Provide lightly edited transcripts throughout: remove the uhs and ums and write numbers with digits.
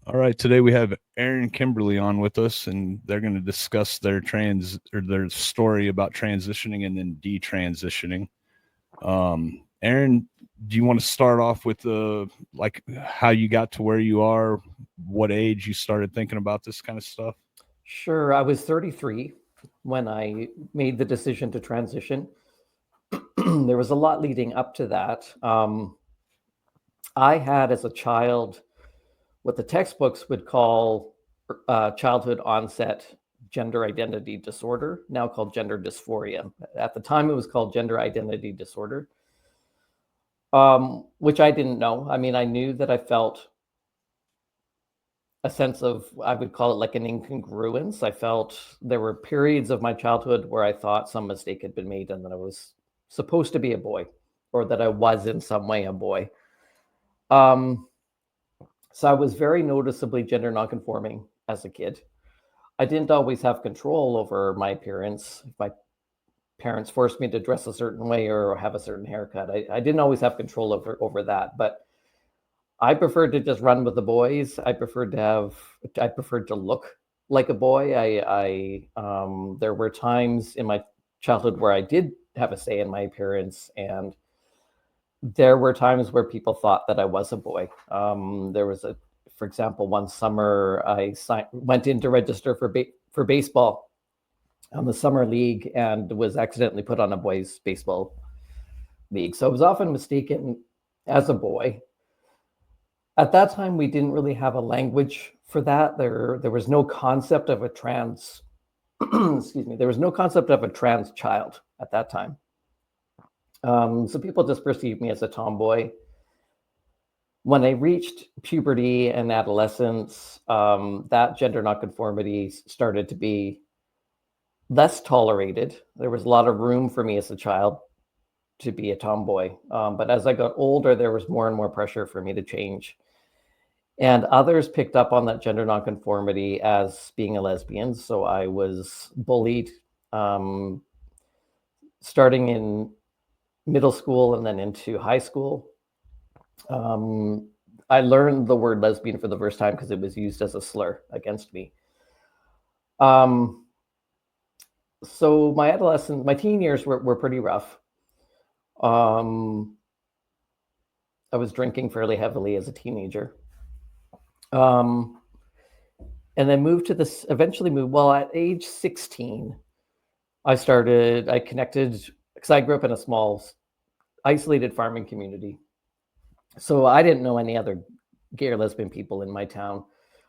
All right, today we have Aaron and Kimberly on with us, and they're going to discuss their story about transitioning and then detransitioning. Aaron, do you want to start off with like how you got to where you are, what age you started thinking about this kind of stuff? Sure. I was 33 when I made the decision to transition. There was a lot leading up to that. I had, as a child, what the textbooks would call childhood onset gender identity disorder, now called gender dysphoria. At the time, it was called gender identity disorder, which I didn't know. I mean, I knew that I felt a sense of, I would call it like an incongruence. I felt there were periods of my childhood where I thought some mistake had been made and that I was supposed to be a boy, or that I was in some way a boy. Um, so I was very noticeably gender nonconforming as a kid. I didn't always have control over my appearance. If my parents forced me to dress a certain way or have a certain haircut, I didn't always have control over that. But I preferred to just run with the boys. I preferred to look like a boy. There were times in my childhood where I did have a say in my appearance, and there were times where people thought that I was a boy. There was for example, one summer went in to register for baseball on the summer league and was accidentally put on a boys baseball league. So I was often mistaken as a boy. At that time, we didn't really have a language for that. There was no concept of a trans, excuse me, there was no concept of a trans child at that time. So people just perceived me as a tomboy. When I reached puberty and adolescence, that gender nonconformity started to be less tolerated. There was a lot of room for me as a child to be a tomboy. But as I got older, there was more and more pressure for me to change. And others picked up on that gender nonconformity as being a lesbian. So I was bullied starting in middle school and then into high school. I learned the word lesbian for the first time because it was used as a slur against me. So my teen years were pretty rough. I was drinking fairly heavily as a teenager. And then eventually moved, well, at age 16, I connected, because I grew up in a small, isolated farming community. So I didn't know any other gay or lesbian people in my town.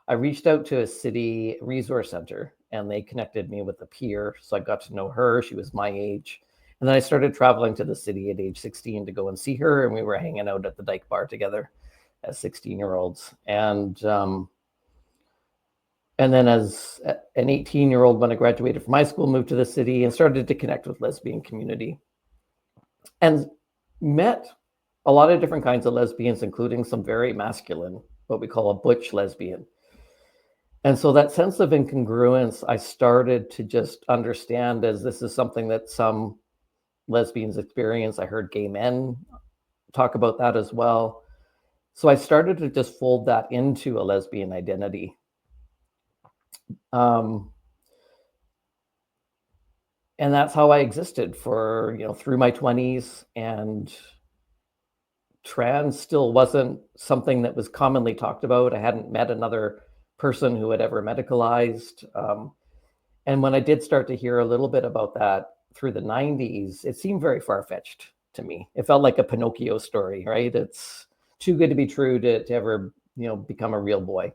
I reached out to a city resource center and they connected me with a peer. So I got to know her. She was my age. And then I started traveling to the city at age 16 to go and see her. And we were hanging out at the Dyke Bar together as 16-year-olds. And then as an 18-year-old, when I graduated from high school, moved to the city and started to connect with lesbian community. And met a lot of different kinds of lesbians, including some very masculine, what we call a butch lesbian. And so that sense of incongruence, I started to just understand as this is something that some lesbians experience. I heard gay men talk about that as well. So I started to just fold that into a lesbian identity. And that's how I existed for, through my 20s. And trans still wasn't something that was commonly talked about. I hadn't met another person who had ever medicalized. And when I did start to hear a little bit about that through the 90s, it seemed very far-fetched to me. It felt like a Pinocchio story, right? It's too good to be true to ever, become a real boy.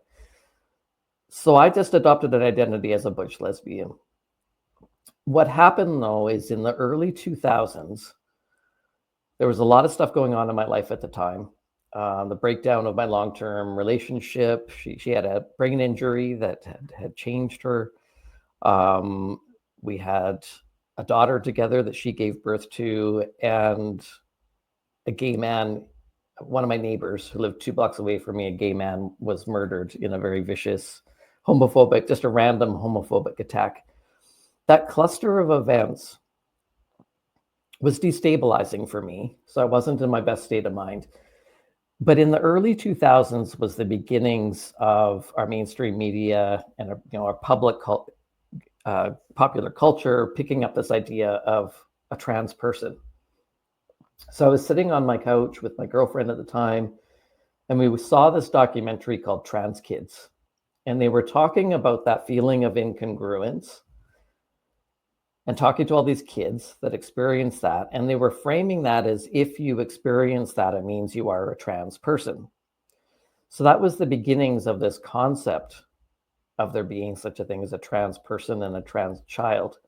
So I just adopted an identity as a butch lesbian. What happened, though, is in the early 2000s, there was a lot of stuff going on in my life at the time. The breakdown of my long-term relationship. She had a brain injury that had changed her. We had a daughter together that she gave birth to, and a gay man, one of my neighbors who lived 2 blocks away from me, a gay man was murdered in a very vicious just a random homophobic attack. That cluster of events was destabilizing for me. So I wasn't in my best state of mind. But in the early 2000s was the beginnings of our mainstream media and our popular culture picking up this idea of a trans person. So I was sitting on my couch with my girlfriend at the time, and we saw this documentary called Trans Kids. And they were talking about that feeling of incongruence and talking to all these kids that experience that. And they were framing that as if you experience that, it means you are a trans person. So that was the beginnings of this concept of there being such a thing as a trans person and a trans child.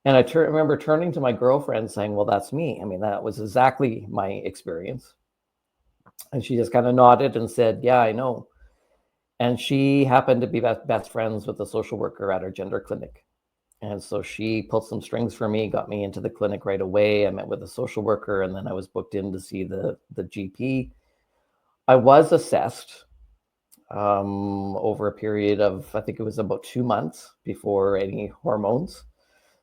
And I remember turning to my girlfriend saying, well, that's me. I mean, that was exactly my experience. And she just kind of nodded and said, yeah, I know. And she happened to be best friends with the social worker at our gender clinic. And so she pulled some strings for me, got me into the clinic right away. I met with a social worker, and then I was booked in to see the GP. I was assessed over a period of, I think it was about 2 months before any hormones.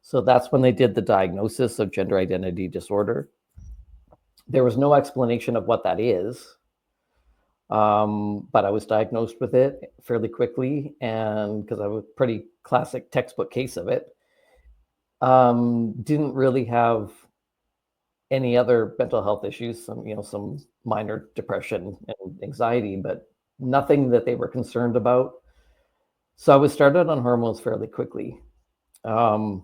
So that's when they did the diagnosis of gender identity disorder. There was no explanation of what that is. But I was diagnosed with it fairly quickly, and because I was a pretty classic textbook case of it, didn't really have any other mental health issues, some minor depression and anxiety, but nothing that they were concerned about. So I was started on hormones fairly quickly. And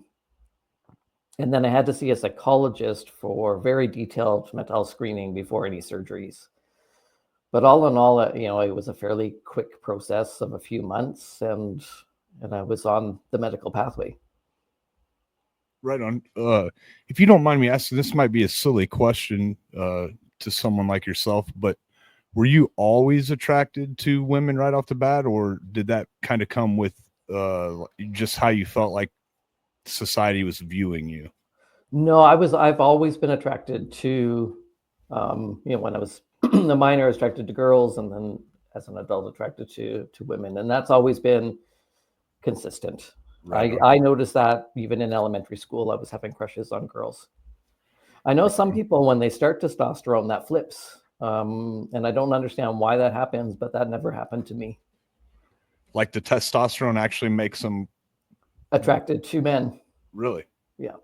then I had to see a psychologist for very detailed mental health screening before any surgeries. But all in all, it was a fairly quick process of a few months, and I was on the medical pathway. Right on. If you don't mind me asking, this might be a silly question to someone like yourself, but were you always attracted to women right off the bat, or did that kind of come with just how you felt like society was viewing you? No, I've always been attracted to, when I was a minor, I was attracted to girls, and then as an adult, attracted to women, and that's always been consistent. Right. I noticed that even in elementary school, I was having crushes on girls. I know some people, when they start testosterone, that flips, and I don't understand why that happens, but that never happened to me. Like the testosterone actually makes them Attracted to men. really? Yeah.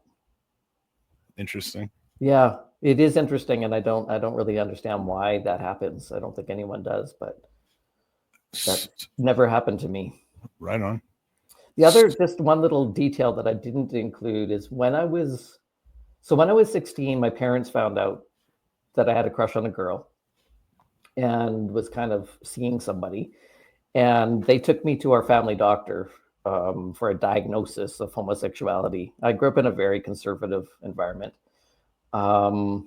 Interesting. Yeah, it is interesting, and I don't really understand why that happens. I don't think anyone does, but that never happened to me. Right on. The other, just one little detail that I didn't include is when I was 16, my parents found out that I had a crush on a girl and was kind of seeing somebody. And they took me to our family doctor for a diagnosis of homosexuality. I grew up in a very conservative environment. And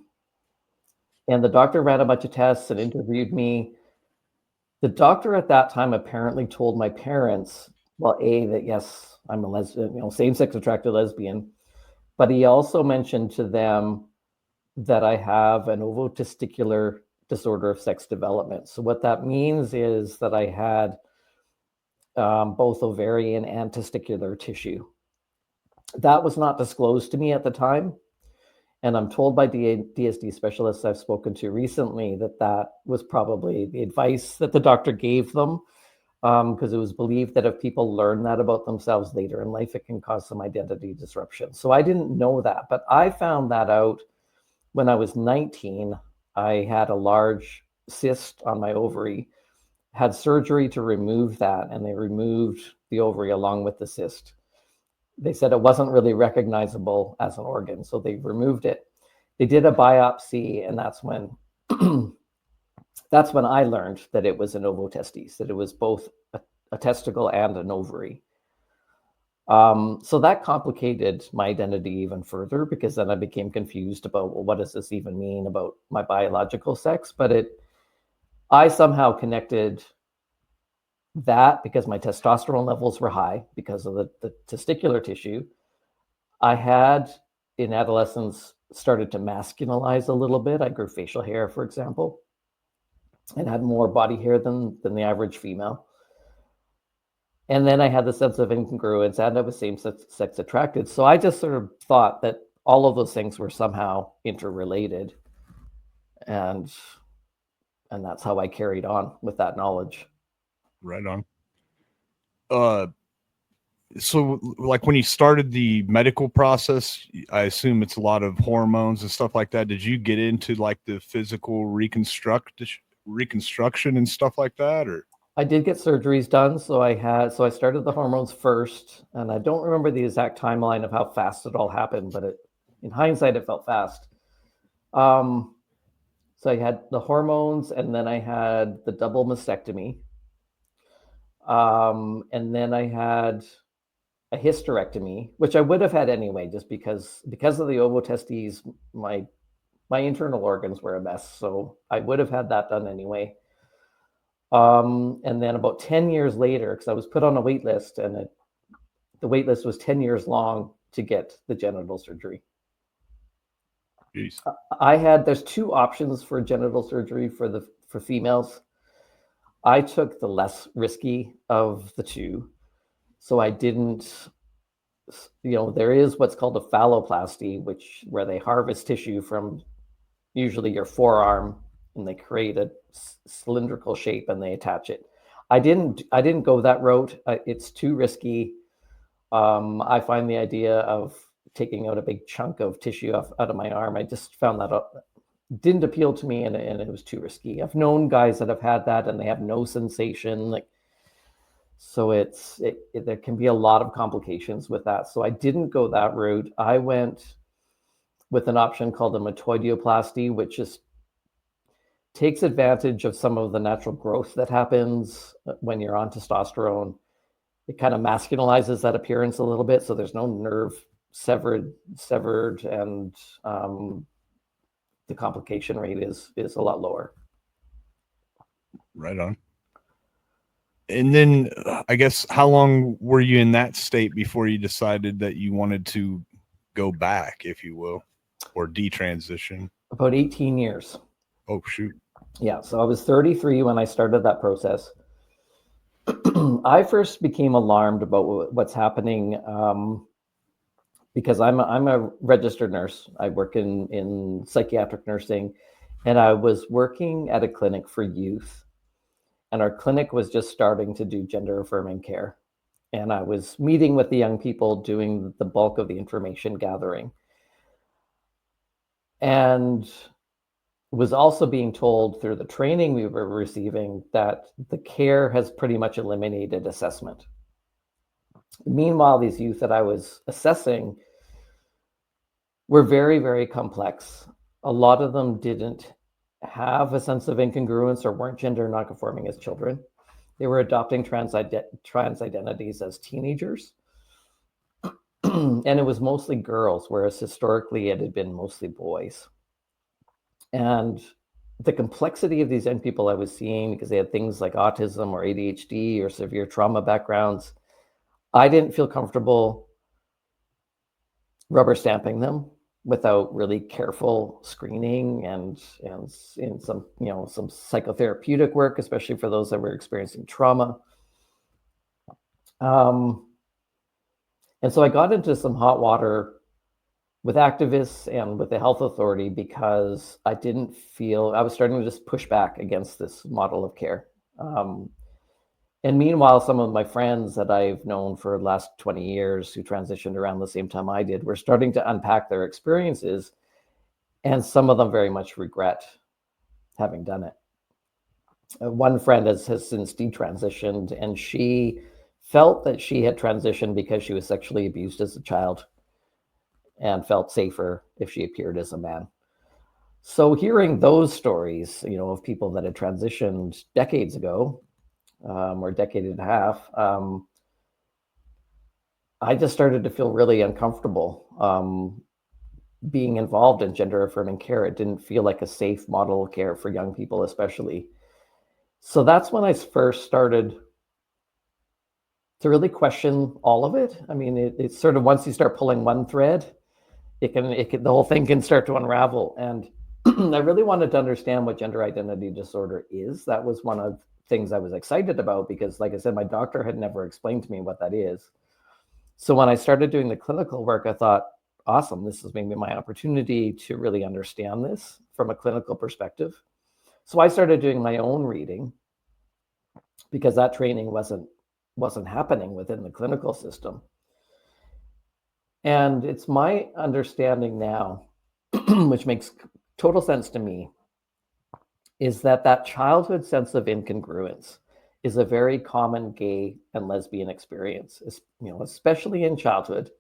the doctor ran a bunch of tests and interviewed me. The doctor at that time apparently told my parents, well, that yes, I'm a lesbian, same-sex attracted lesbian, but he also mentioned to them that I have an ovotesticular disorder of sex development. So what that means is that I had both ovarian and testicular tissue. That was not disclosed to me at the time. And I'm told by DSD specialists I've spoken to recently that was probably the advice that the doctor gave them, because it was believed that if people learn that about themselves later in life, it can cause some identity disruption. So I didn't know that, but I found that out when I was 19. I had a large cyst on my ovary, had surgery to remove that, and they removed the ovary along with the cyst. They said it wasn't really recognizable as an organ, so they removed it. They did a biopsy, and that's when I learned that it was an ovotestis, that it was both a testicle and an ovary. So that complicated my identity even further, because then I became confused about, well, what does this even mean about my biological sex? But I somehow connected that because my testosterone levels were high because of the testicular tissue. I had, in adolescence, started to masculinize a little bit. I grew facial hair, for example, and had more body hair than the average female. And then I had the sense of incongruence, and I was same-sex attracted. So I just sort of thought that all of those things were somehow interrelated. And And that's how I carried on with that knowledge. Right on. So like when you started the medical process, I assume it's a lot of hormones and stuff like that. Did you get into like the physical reconstruction and stuff like that, or? I did get surgeries done, so I started the hormones first, and I don't remember the exact timeline of how fast it all happened, but in hindsight, it felt fast. Um, so I had the hormones, and then I had the double mastectomy, and then I had a hysterectomy, which I would have had anyway, just because of the ovotestes, my internal organs were a mess, so I would have had that done anyway. And then about 10 years later, because I was put on a wait list, and the wait list was 10 years long to get the genital surgery. Jeez. There's two options for genital surgery for females. I took the less risky of the two. So I didn't, there is what's called a phalloplasty, where they harvest tissue from usually your forearm, and they create a cylindrical shape and they attach it. I didn't go that route. It's too risky. I find the idea of taking out a big chunk of tissue out of my arm, I just found that didn't appeal to me, and it was too risky. I've known guys that have had that and they have no sensation, so there can be a lot of complications with that. So I didn't go that route. I went with an option called a metoidioplasty, which just takes advantage of some of the natural growth that happens when you're on testosterone. It kind of masculinizes that appearance a little bit, so there's no nerve severed, and the complication rate is a lot lower. Right on. And then I guess how long were you in that state before you decided that you wanted to go back, if you will, or detransition? About 18 years. Oh, shoot. Yeah, so I was 33 when I started that process. I first became alarmed about what's happening because I'm a registered nurse. I work in psychiatric nursing, and I was working at a clinic for youth, and our clinic was just starting to do gender affirming care. And I was meeting with the young people, doing the bulk of the information gathering, and was also being told through the training we were receiving that the care has pretty much eliminated assessment. Meanwhile, these youth that I was assessing were very, very complex. A lot of them didn't have a sense of incongruence or weren't gender nonconforming as children. They were adopting trans identities as teenagers. And it was mostly girls, whereas historically it had been mostly boys. And the complexity of these young people I was seeing, because they had things like autism or ADHD or severe trauma backgrounds, I didn't feel comfortable rubber stamping them without really careful screening and in some psychotherapeutic work, especially for those that were experiencing trauma. And so I got into some hot water with activists and with the health authority because I was starting to just push back against this model of care. And meanwhile, some of my friends that I've known for the last 20 years who transitioned around the same time I did were starting to unpack their experiences, and some of them very much regret having done it. One friend has since detransitioned, and she felt that she had transitioned because she was sexually abused as a child and felt safer if she appeared as a man. So hearing those stories, of people that had transitioned decades ago, or a decade and a half, I just started to feel really uncomfortable being involved in gender affirming care. It didn't feel like a safe model of care for young people, especially. So that's when I first started to really question all of it. I mean, it's sort of, once you start pulling one thread, the whole thing can start to unravel. And I really wanted to understand what gender identity disorder is. That was one of things I was excited about because, like I said, my doctor had never explained to me what that is. So when I started doing the clinical work, I thought, awesome, this is maybe my opportunity to really understand this from a clinical perspective. So I started doing my own reading because that training wasn't happening within the clinical system. And it's my understanding now, which makes total sense to me, is that childhood sense of incongruence is a very common gay and lesbian experience, especially in childhood.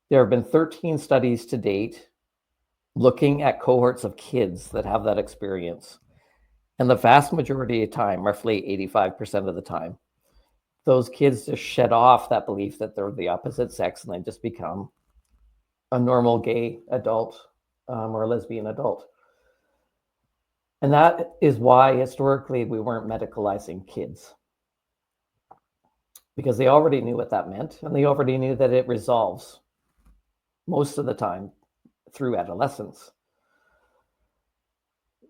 There have been 13 studies to date looking at cohorts of kids that have that experience. And the vast majority of time, roughly 85% of the time, those kids just shed off that belief that they're the opposite sex and they just become a normal gay adult or a lesbian adult. And that is why historically we weren't medicalizing kids, because they already knew what that meant, and they already knew that it resolves most of the time through adolescence.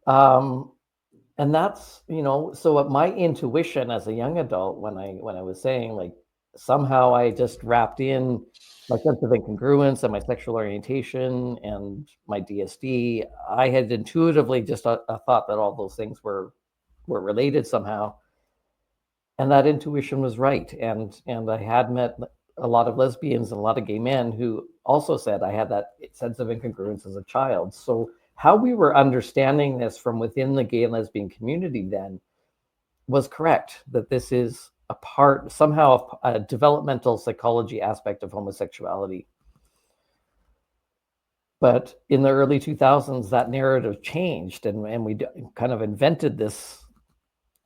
And that's, so my intuition as a young adult, when I was saying, like, somehow I just wrapped in my sense of incongruence and my sexual orientation and my DSD, I had intuitively just thought that all those things were related somehow. And that intuition was right. And I had met a lot of lesbians and a lot of gay men who also said I had that sense of incongruence as a child. So how we were understanding this from within the gay and lesbian community then was correct, that this is a part, somehow, a developmental psychology aspect of homosexuality. But in the early 2000s, that narrative changed, and we kind of invented this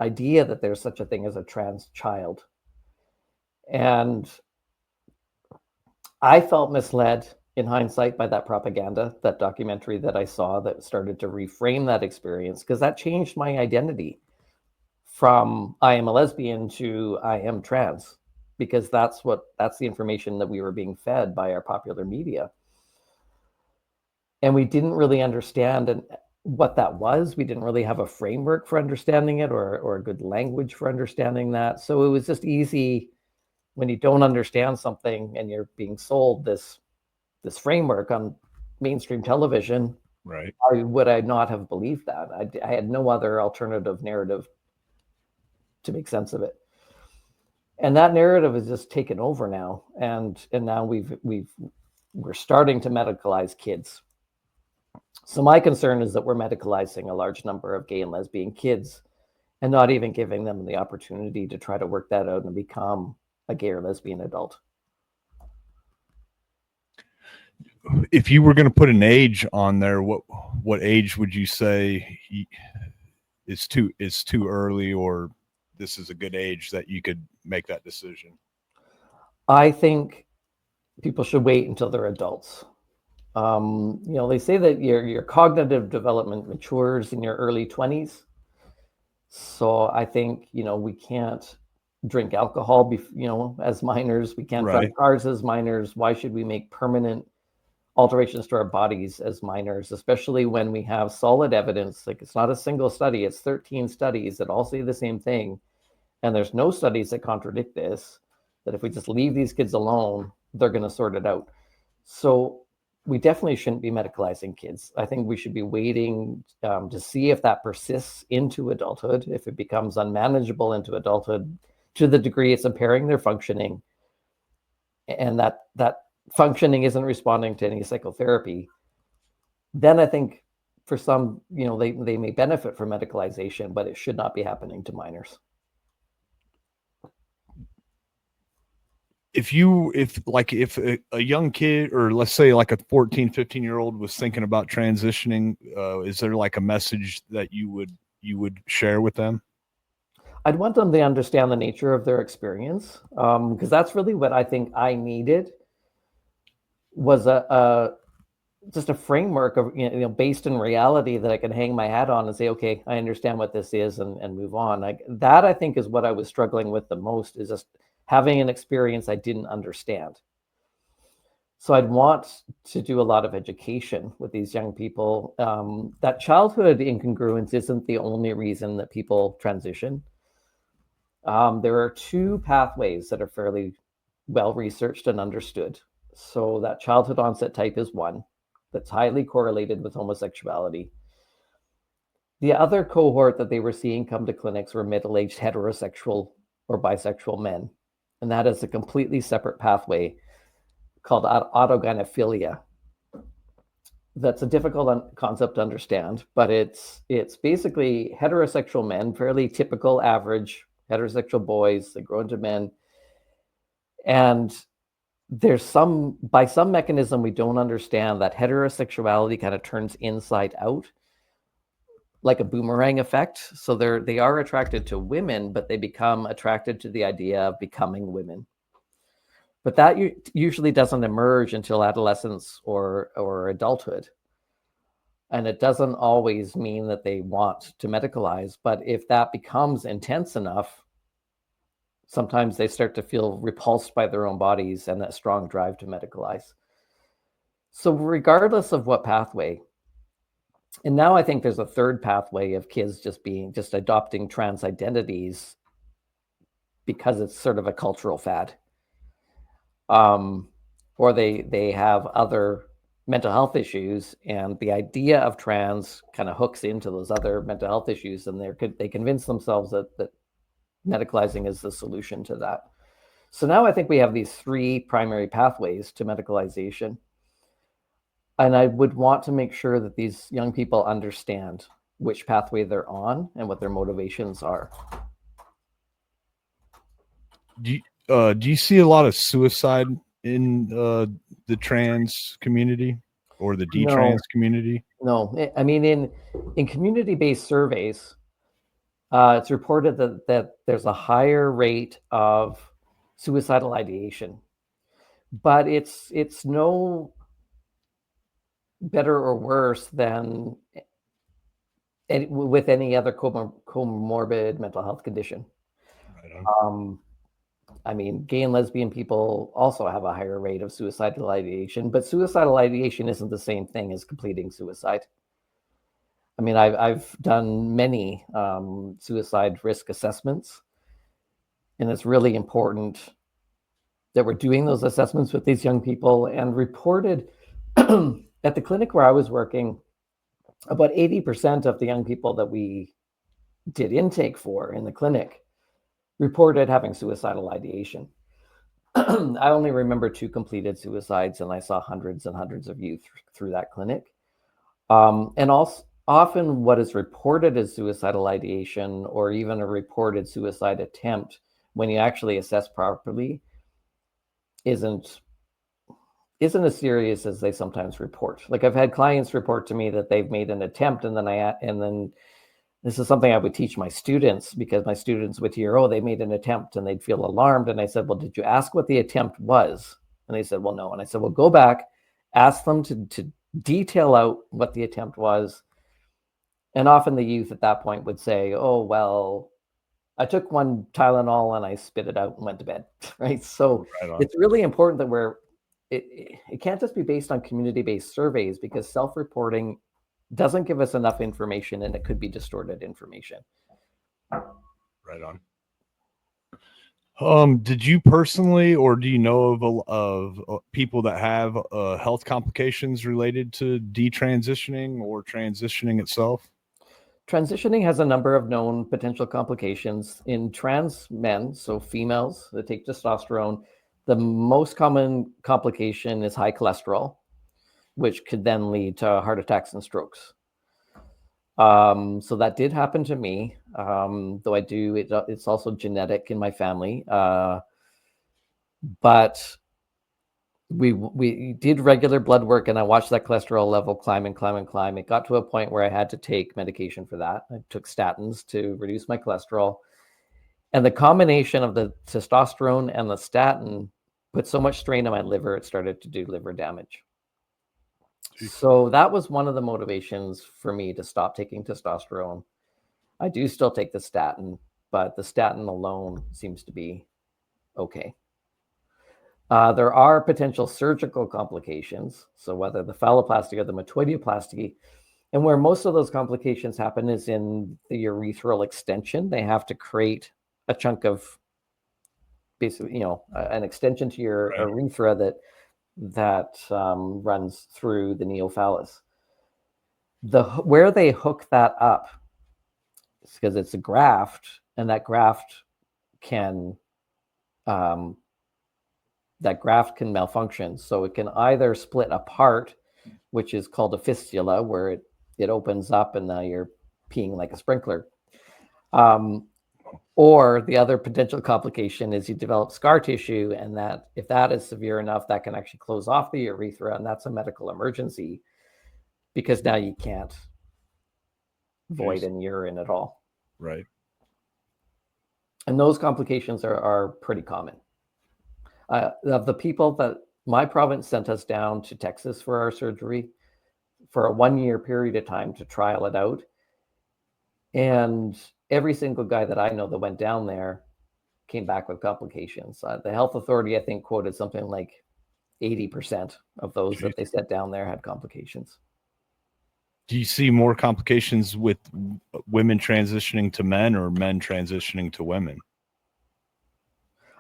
idea that there's such a thing as a trans child. And I felt misled in hindsight by that propaganda, that documentary that I saw that started to reframe that experience, because that changed my identity from I am a lesbian to I am trans, because that's the information that we were being fed by our popular media. And we didn't really understand what that was. We didn't really have a framework for understanding it, or a good language for understanding that. So it was just easy, when you don't understand something and you're being sold this framework on mainstream television, Right. why would I not have believed that? I had no other alternative narrative to make sense of it. And that narrative is just taken over now. And now we're starting to medicalize kids. So my concern is that we're medicalizing a large number of gay and lesbian kids and not even giving them the opportunity to try to work that out and become a gay or lesbian adult. If you were going to put an age on there, what age would you say is too early, or this is a good age that you could make that decision? I think people should wait until they're adults. They say that your cognitive development matures in your early 20s. So I think, we can't drink alcohol, as minors. We can't drive cars as minors. Why should we make permanent alterations to our bodies as minors, especially when we have solid evidence? Like, it's not a single study, it's 13 studies that all say the same thing. And there's no studies that contradict this, that if we just leave these kids alone, they're going to sort it out. So we definitely shouldn't be medicalizing kids. I think we should be waiting to see if that persists into adulthood, if it becomes unmanageable into adulthood to the degree it's impairing their functioning, and that functioning isn't responding to any psychotherapy. Then I think for some, they may benefit from medicalization, but it should not be happening to minors. If a young kid, or let's say like a 14, 15-year-old was thinking about transitioning, is there like a message that you would share with them? I'd want them to understand the nature of their experience, because that's really what I think I needed, was just a framework of, based in reality, that I can hang my hat on and say, okay, I understand what this is, and move on. That I think is what I was struggling with the most, is just having an experience I didn't understand. So I'd want to do a lot of education with these young people. That childhood incongruence isn't the only reason that people transition. There are two pathways that are fairly well researched and understood. So that childhood onset type is one that's highly correlated with homosexuality. The other cohort that they were seeing come to clinics were middle-aged heterosexual or bisexual men. And that is a completely separate pathway called autogynephilia. That's a difficult concept to understand, but it's basically heterosexual men, fairly typical average heterosexual boys that grow into men. And there's by some mechanism we don't understand, that heterosexuality kind of turns inside out, like a boomerang effect. So they are attracted to women, but they become attracted to the idea of becoming women. But that usually doesn't emerge until adolescence or adulthood. And it doesn't always mean that they want to medicalize, but if that becomes intense enough, sometimes they start to feel repulsed by their own bodies and that strong drive to medicalize. So regardless of what pathway, and now I think there's a third pathway of kids just adopting trans identities because it's sort of a cultural fad. Or they have other mental health issues, and the idea of trans kind of hooks into those other mental health issues, and they convince themselves that medicalizing is the solution to that. So now I think we have these three primary pathways to medicalization. And I would want to make sure that these young people understand which pathway they're on and what their motivations are. Do you see a lot of suicide in the trans community or the Detrans community? No, I mean, in community-based surveys, it's reported that there's a higher rate of suicidal ideation, but it's no better or worse than with any other comorbid mental health condition. Right on. I mean, gay and lesbian people also have a higher rate of suicidal ideation, but suicidal ideation isn't the same thing as completing suicide. I mean, I've done many suicide risk assessments, and it's really important that we're doing those assessments with these young people. And reported at the clinic where I was working, about 80% of the young people that we did intake for in the clinic reported having suicidal ideation. I only remember 2 completed suicides, and I saw hundreds and hundreds of youth through that clinic. And also, often what is reported as suicidal ideation, or even a reported suicide attempt, when you actually assess properly, isn't as serious as they sometimes report. Like, I've had clients report to me that they've made an attempt, and then this is something I would teach my students, because my students would hear, oh, they made an attempt, and they'd feel alarmed. And I said, well, did you ask what the attempt was? And they said, well, no. And I said, well, go back, ask them to detail out what the attempt was. And often the youth at that point would say, oh, well, I took 1 Tylenol and I spit it out and went to bed, right? So it's really important that it can't just be based on community-based surveys, because self-reporting doesn't give us enough information, and it could be distorted information. Right on. Did you personally, or do you know of people that have health complications related to detransitioning or transitioning itself? Transitioning has a number of known potential complications in trans men, so females that take testosterone. The most common complication is high cholesterol, which could then lead to heart attacks and strokes. So that did happen to me, though it's also genetic in my family. But we did regular blood work, and I watched that cholesterol level climb and climb and climb. It got to a point where I had to take medication for that. I took statins to reduce my cholesterol. And the combination of the testosterone and the statin put so much strain on my liver, it started to do liver damage. So that was one of the motivations for me to stop taking testosterone. I do still take the statin, but the statin alone seems to be okay. There are potential surgical complications, so whether the phalloplasty or the metoidioplasty, and where most of those complications happen is in the urethral extension. They have to create a chunk of, basically, an extension to your urethra that runs through the neophallus. Where they hook that up It's because it's a graft, and that graft can malfunction. So it can either split apart, which is called a fistula, where it opens up and now you're peeing like a sprinkler. Or the other potential complication is you develop scar tissue, and that if that is severe enough, that can actually close off the urethra, and that's a medical emergency because now you can't void and urine at all. Right. And those complications are pretty common. Of the people that my province sent us down to Texas for our surgery for a 1-year period of time to trial it out. And every single guy that I know that went down there came back with complications. The health authority, I think, quoted something like 80% of those that they sent down there had complications. Do you see more complications with women transitioning to men or men transitioning to women?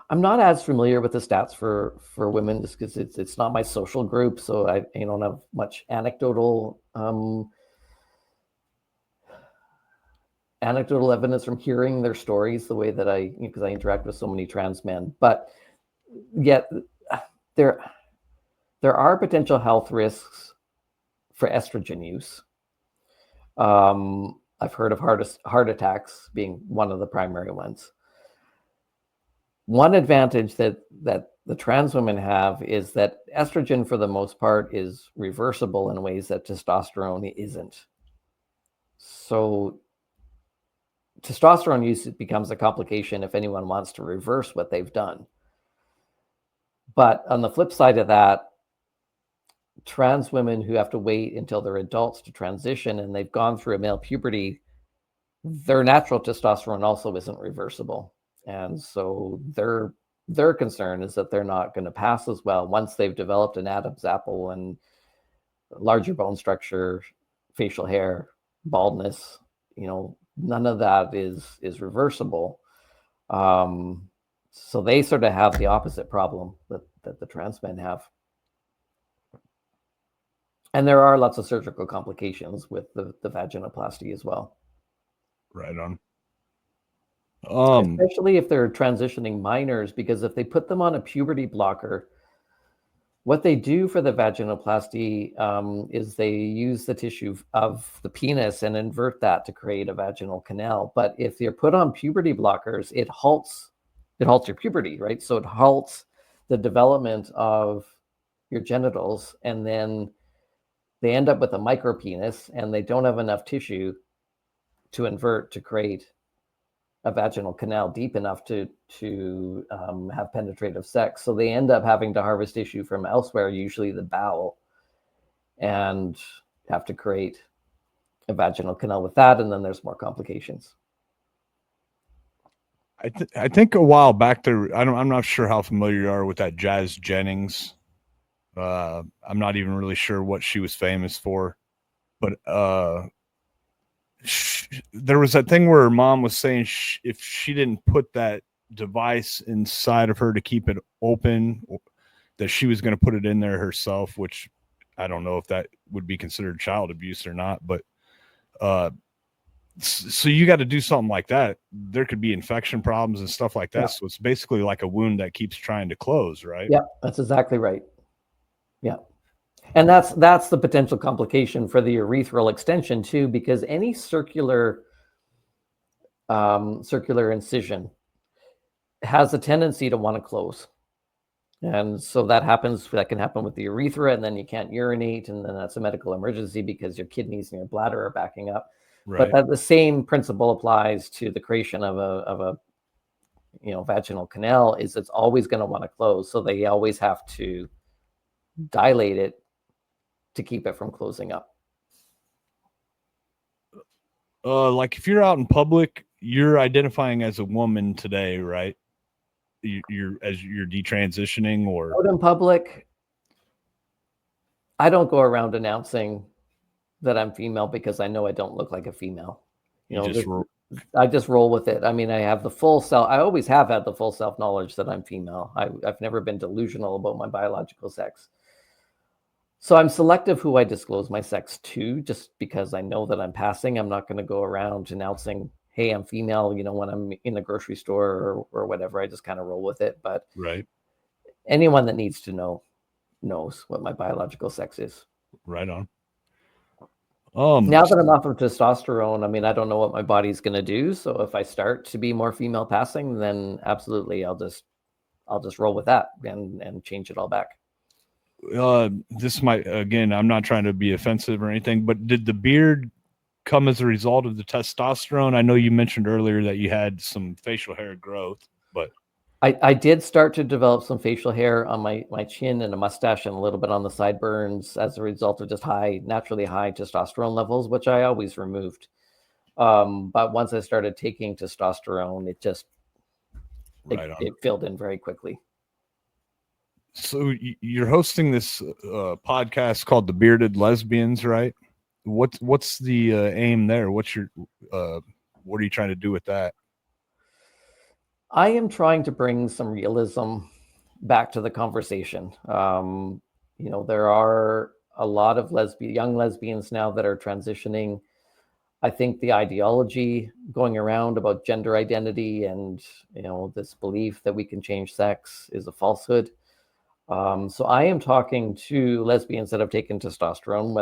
I'm not as familiar with the stats for women just because it's not my social group, so I don't have much anecdotal evidence from hearing their stories the way that because I interact with so many trans men. But yet there are potential health risks for estrogen use. I've heard of heart attacks being one of the primary ones. One advantage that the trans women have is that estrogen, for the most part, is reversible in ways that testosterone isn't. So testosterone use becomes a complication if anyone wants to reverse what they've done. But on the flip side of that, trans women who have to wait until they're adults to transition and they've gone through a male puberty, their natural testosterone also isn't reversible. And so their concern is that they're not going to pass as well once they've developed an Adam's apple and larger bone structure, facial hair, baldness. None of that is reversible. So they sort of have the opposite problem that the trans men have. And there are lots of surgical complications with the vaginoplasty as well. Right on. Especially if they're transitioning minors, because if they put them on a puberty blocker, what they do for the vaginoplasty is they use the tissue of the penis and invert that to create a vaginal canal. But if you're put on puberty blockers, it halts your puberty, right? So it halts the development of your genitals, and then they end up with a micro penis, and they don't have enough tissue to invert to create a vaginal canal deep enough to have penetrative sex. So they end up having to harvest tissue from elsewhere, usually the bowel, and have to create a vaginal canal with that, and then there's more complications. I think a while back there, I'm not sure how familiar you are with that Jazz Jennings. I'm not even really sure what she was famous for, but there was that thing where her mom was saying if she didn't put that device inside of her to keep it open, that she was going to put it in there herself, which I don't know if that would be considered child abuse or not, but so you got to do something like that. There could be infection problems and stuff like that. Yeah. So it's basically like a wound that keeps trying to close, right? Yeah, that's exactly right. Yeah. And that's the potential complication for the urethral extension too, because any circular incision has a tendency to want to close. And so that can happen with the urethra, and then you can't urinate, and then that's a medical emergency because your kidneys and your bladder are backing up. Right. But the same principle applies to the creation of a vaginal canal. Is it's always going to want to close, so they always have to dilate it to keep it from closing up. Like if you're out in public, you're identifying as a woman today, right? You're detransitioning, or out in public, I don't go around announcing that I'm female because I know I don't look like a female. I just roll with it. I mean, I have the full self. I always have had the full self-knowledge that I'm female. I've never been delusional about my biological sex. So I'm selective who I disclose my sex to, just because I know that I'm passing. I'm not going to go around announcing hey, I'm female, when I'm in the grocery store or whatever, I just kind of roll with it. But Right. anyone that needs to know knows what my biological sex is. Right on. Now that I'm off of testosterone, I mean, I don't know what my body's going to do. So if I start to be more female passing, then absolutely, I'll just roll with that and change it all back. This might, again, I'm not trying to be offensive or anything, but did the beard come as a result of the testosterone? I know you mentioned earlier that you had some facial hair growth, but I did start to develop some facial hair on my chin and a mustache and a little bit on the sideburns as a result of just naturally high testosterone levels, which I always removed. But once I started taking testosterone, it filled in very quickly. So you're hosting this podcast called The Bearded Lesbians, right? What's the aim there? What are you trying to do with that? I am trying to bring some realism back to the conversation. There are a lot of young lesbians now that are transitioning. I think the ideology going around about gender identity and this belief that we can change sex is a falsehood. So I am talking to lesbians that have taken testosterone,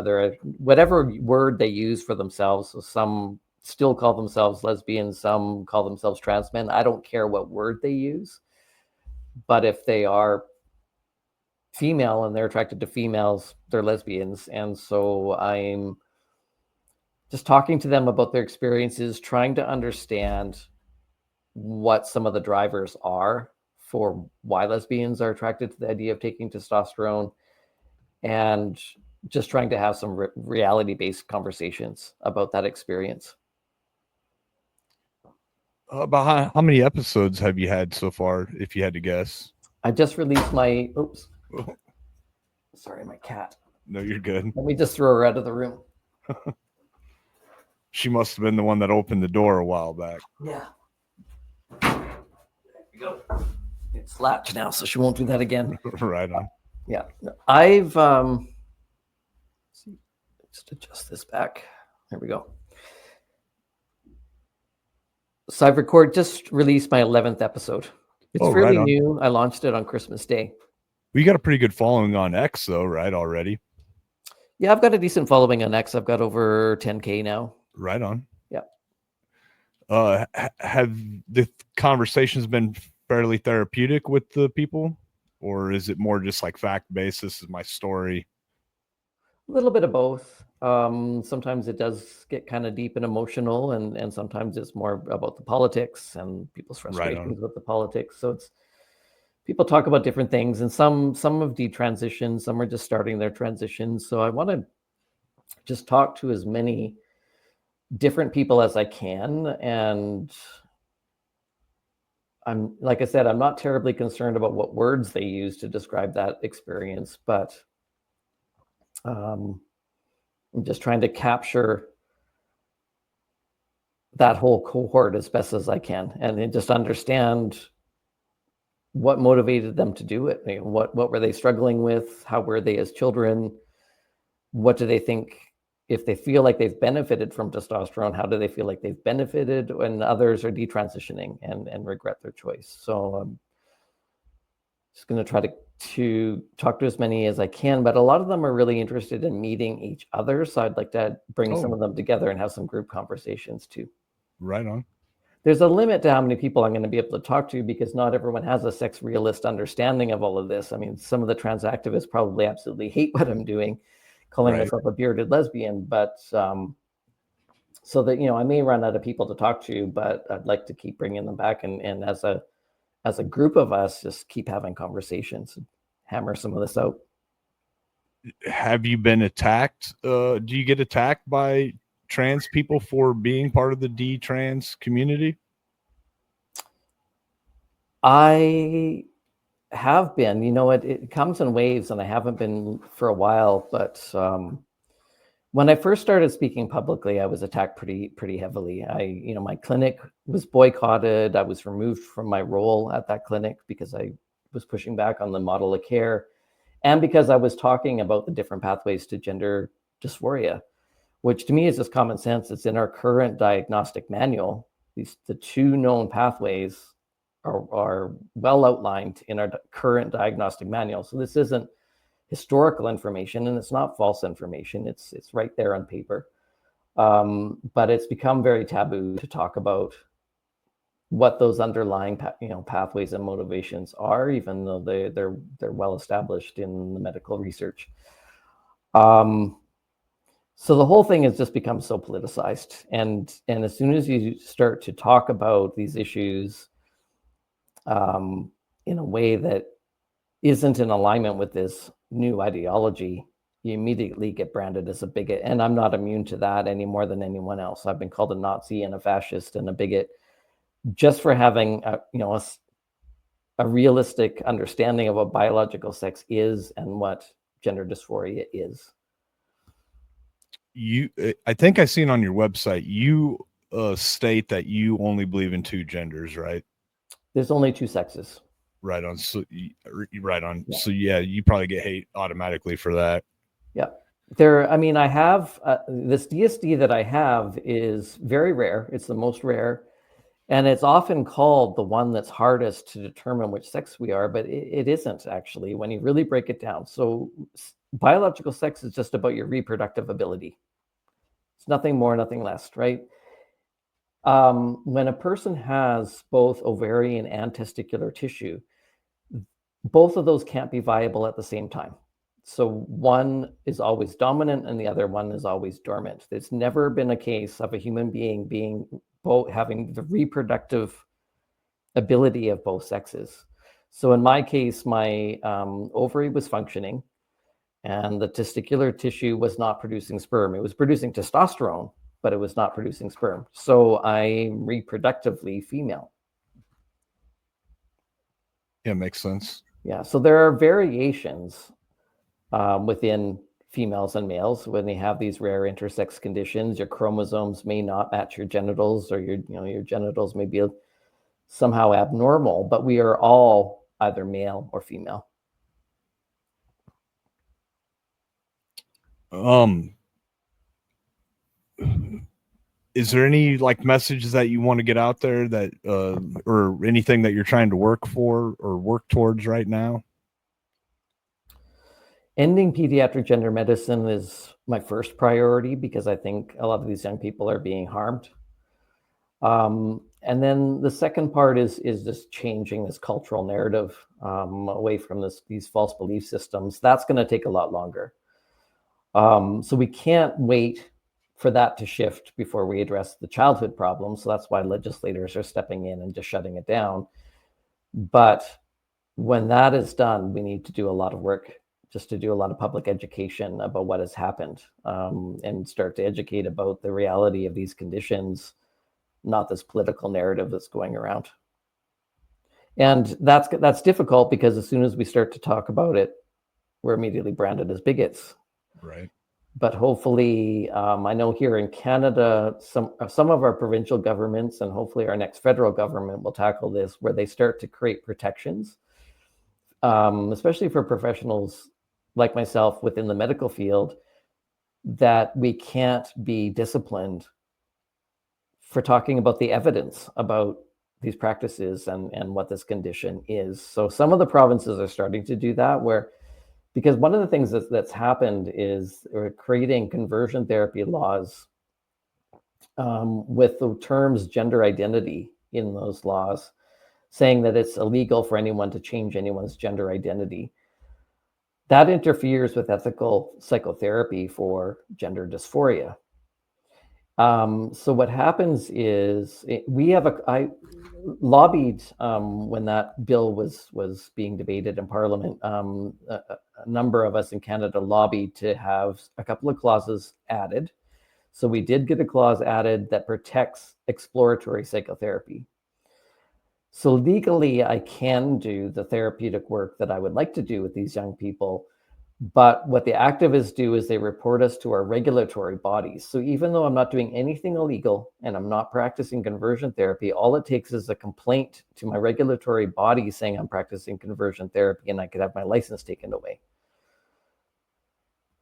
whatever word they use for themselves. So some still call themselves lesbians, some call themselves trans men. I don't care what word they use, but if they are female and they're attracted to females, they're lesbians. And so I'm just talking to them about their experiences, trying to understand what some of the drivers are for why lesbians are attracted to the idea of taking testosterone, and just trying to have some reality-based conversations about that experience. About how many episodes have you had so far, if you had to guess? I just released my, sorry, my cat. No, you're good. Let me just throw her out of the room. She must have been the one that opened the door a while back. Yeah. There we go. It's latched now, so she won't do that again. Right on. Yeah. I've just adjust this back. There we go. So I've just released my 11th episode. It's fairly new. I launched it on Christmas Day. Well, you got a pretty good following on X though, right, already? Yeah, I've got a decent following on X. I've got over 10K now. Right on. Yeah. Have the conversations been fairly therapeutic with the people, or is it more just like fact-based? This is my story. A little bit of both. Sometimes it does get kind of deep and emotional, and sometimes it's more about the politics and people's frustrations with the politics. So it's people talk about different things, and some have detransitioned, some are just starting their transition. So I want to just talk to as many different people as I can, and like I said, I'm not terribly concerned about what words they use to describe that experience, but I'm just trying to capture that whole cohort as best as I can, and then just understand what motivated them to do it. What were they struggling with? How were they as children? What do they think? If they feel like they've benefited from testosterone, how do they feel like they've benefited when others are detransitioning and regret their choice? So I'm just going to try to talk to as many as I can, but a lot of them are really interested in meeting each other. So I'd like to bring some of them together and have some group conversations too. Right on. There's a limit to how many people I'm going to be able to talk to, because not everyone has a sex realist understanding of all of this. I mean, some of the trans activists probably absolutely hate what I'm doing, calling myself a bearded lesbian, but so that, I may run out of people to talk to, but I'd like to keep bringing them back. And as a group of us, just keep having conversations and hammer some of this out. Have you been attacked? Do you get attacked by trans people for being part of the Detrans community? I have been, it comes in waves, and I haven't been for a while, but when I first started speaking publicly, I was attacked pretty heavily. My clinic was boycotted. I was removed from my role at that clinic because I was pushing back on the model of care, and because I was talking about the different pathways to gender dysphoria, which to me is just common sense. It's in our current diagnostic manual. The two known pathways are well outlined in our current diagnostic manual. So this isn't historical information, and it's not false information. It's right there on paper. But it's become very taboo to talk about what those underlying pathways and motivations are, even though they're well established in the medical research. So the whole thing has just become so politicized, and as soon as you start to talk about these issues in a way that isn't in alignment with this new ideology, you immediately get branded as a bigot. And I'm not immune to that any more than anyone else. I've been called a Nazi and a fascist and a bigot just for having a realistic understanding of what biological sex is and what gender dysphoria is. I think I seen on your website, you state that you only believe in two genders, right? There's only two sexes. Right on. So, right on. Yeah. So yeah, you probably get hate automatically for that. Yeah. I have this DSD that I have is very rare. It's the most rare. And it's often called the one that's hardest to determine which sex we are, but it isn't actually when you really break it down. So biological sex is just about your reproductive ability. It's nothing more, nothing less, right? When a person has both ovarian and testicular tissue, both of those can't be viable at the same time. So one is always dominant and the other one is always dormant. There's never been a case of a human being both having the reproductive ability of both sexes. So in my case, my ovary was functioning and the testicular tissue was not producing sperm. It was producing testosterone, but it was not producing sperm. So I'm reproductively female. Yeah, makes sense. Yeah, so there are variations within females and males when they have these rare intersex conditions. Your chromosomes may not match your genitals, or your genitals may be somehow abnormal, but we are all either male or female. Is there any like messages that you want to get out there that or anything that you're trying to work for or work towards right now? Ending pediatric gender medicine is my first priority because I think a lot of these young people are being harmed. And then the second part is just changing this cultural narrative away from these false belief systems. That's going to take a lot longer. So we can't wait for that to shift before we address the childhood problem. So that's why legislators are stepping in and just shutting it down. But when that is done, we need to do a lot of work just to do a lot of public education about what has happened and start to educate about the reality of these conditions, not this political narrative that's going around. And that's difficult because as soon as we start to talk about it, we're immediately branded as bigots. Right. But hopefully, I know here in Canada, some of our provincial governments and hopefully our next federal government will tackle this, where they start to create protections, especially for professionals like myself within the medical field, that we can't be disciplined for talking about the evidence about these practices and what this condition is. So some of the provinces are starting to do that, because one of the things that's happened is we're creating conversion therapy laws with the terms gender identity in those laws, saying that it's illegal for anyone to change anyone's gender identity. That interferes with ethical psychotherapy for gender dysphoria. So what happens is I lobbied when that bill was being debated in Parliament. A number of us in Canada lobbied to have a couple of clauses added. So we did get a clause added that protects exploratory psychotherapy. So legally, I can do the therapeutic work that I would like to do with these young people. But what the activists do is they report us to our regulatory bodies. So even though I'm not doing anything illegal and I'm not practicing conversion therapy, all it takes is a complaint to my regulatory body saying I'm practicing conversion therapy, and I could have my license taken away.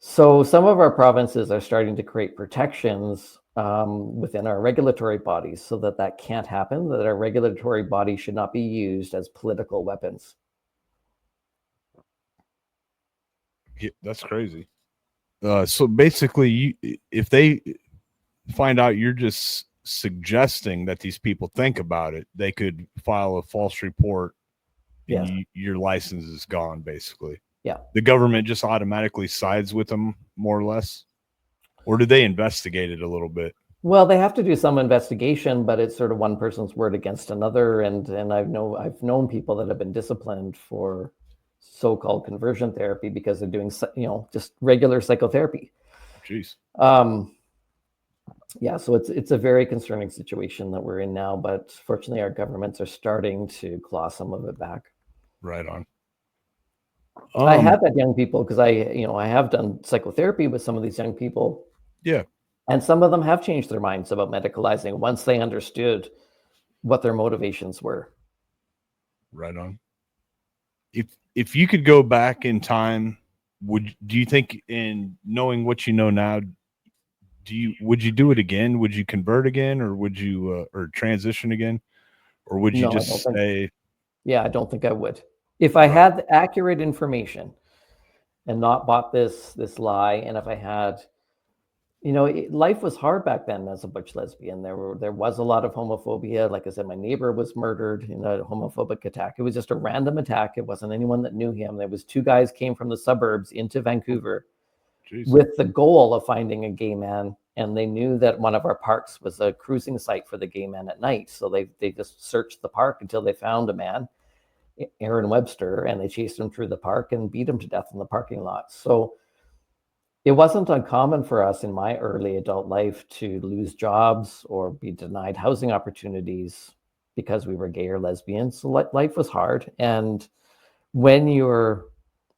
So some of our provinces are starting to create protections within our regulatory bodies so that that can't happen, that our regulatory bodies should not be used as political weapons. Yeah, that's crazy. So basically, if they find out you're just suggesting that these people think about it, they could file a false report and Yes. your license is gone, basically. Yeah. The government just automatically sides with them, more or less. Or do they investigate it a little bit? Well, they have to do some investigation, but it's sort of one person's word against another. And I've known people that have been disciplined for so-called conversion therapy because they're doing, just regular psychotherapy. Jeez. Yeah, so it's a very concerning situation that we're in now, but fortunately our governments are starting to claw some of it back. Right on. I have had young people because I have done psychotherapy with some of these young people. Yeah. And some of them have changed their minds about medicalizing once they understood what their motivations were. Right on. If you could go back in time, do you think, in knowing what you know now, would you do it again? Would you convert again, or would you or transition again, or would you No, I just don't think. stay? Yeah, I don't think I would. If I had accurate information and not bought this lie, and if I had, life was hard back then as a butch lesbian. There was a lot of homophobia. Like I said, my neighbor was murdered in a homophobic attack. It was just a random attack. It wasn't anyone that knew him. There was two guys came from the suburbs into Vancouver with the goal of finding a gay man, and they knew that one of our parks was a cruising site for the gay men at night. So they just searched the park until they found a man, Aaron Webster, and they chased him through the park and beat him to death in the parking lot. So it wasn't uncommon for us in my early adult life to lose jobs or be denied housing opportunities because we were gay or lesbian. So life was hard. And when you're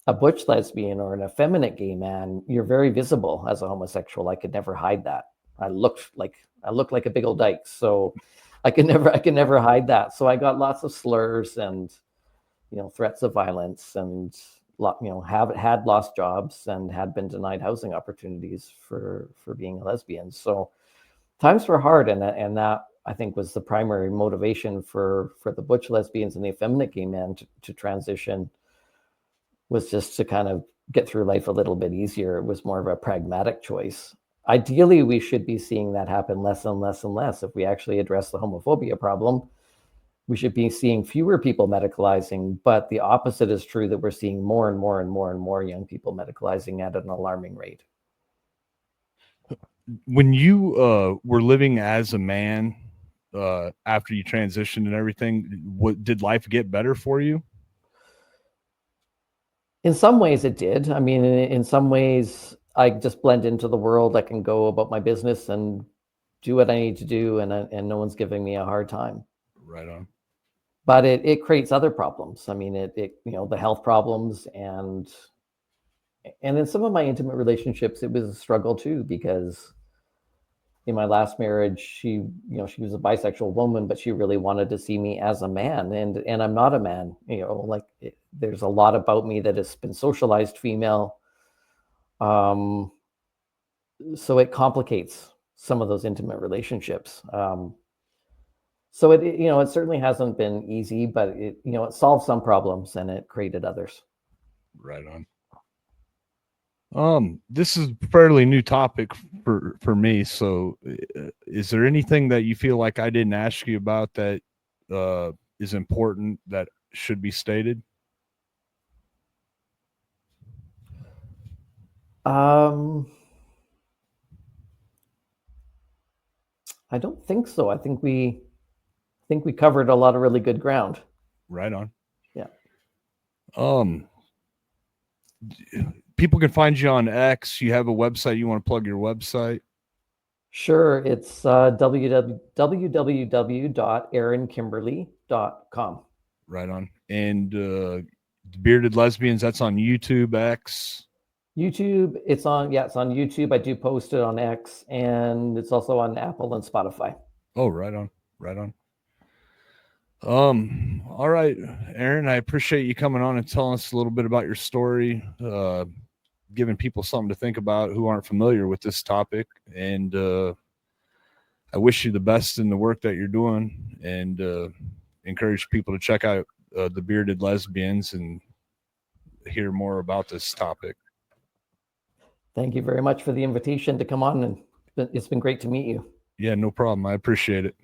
a butch lesbian or an effeminate gay man, you're very visible as a homosexual. I could never hide that. I looked like a big old dyke. So I could never hide that. So I got lots of slurs and, threats of violence, and have had lost jobs and had been denied housing opportunities for being a lesbian. So times were hard, and that I think was the primary motivation for the butch lesbians and the effeminate gay men to transition, was just to kind of get through life a little bit easier. It was more of a pragmatic choice. Ideally, we should be seeing that happen less and less and less. If we actually address the homophobia problem, we should be seeing fewer people medicalizing, but the opposite is true, that we're seeing more and more and more and more young people medicalizing at an alarming rate. When you were living as a man after you transitioned and everything, did life get better for you? In some ways it did. I mean, in some ways I just blend into the world. I can go about my business and do what I need to do, and no one's giving me a hard time. Right on. But it creates other problems. I mean, the health problems, and in some of my intimate relationships, it was a struggle too, because in my last marriage, she was a bisexual woman, but she really wanted to see me as a man, and I'm not a man. There's a lot about me that has been socialized female. So it complicates some of those intimate relationships. So it certainly hasn't been easy, but it solved some problems and it created others. Right on. This is a fairly new topic for me. So, is there anything that you feel like I didn't ask you about that is important that should be stated? I don't think so. I think we covered a lot of really good ground. Right on. Yeah. People can find you on X. You have a website. You want to plug your website? Sure. It's www.aaronkimberly.com. Right on. And Bearded Lesbians, that's on YouTube, X. YouTube, it's on YouTube. I do post it on X, and it's also on Apple and Spotify. Oh, right on. All right, Aaron, I appreciate you coming on and telling us a little bit about your story. giving people something to think about who aren't familiar with this topic. And I wish you the best in the work that you're doing, and encourage people to check out the Bearded Lesbians and hear more about this topic. Thank you very much for the invitation to come on, and it's been great to meet you. Yeah, no problem. I appreciate it.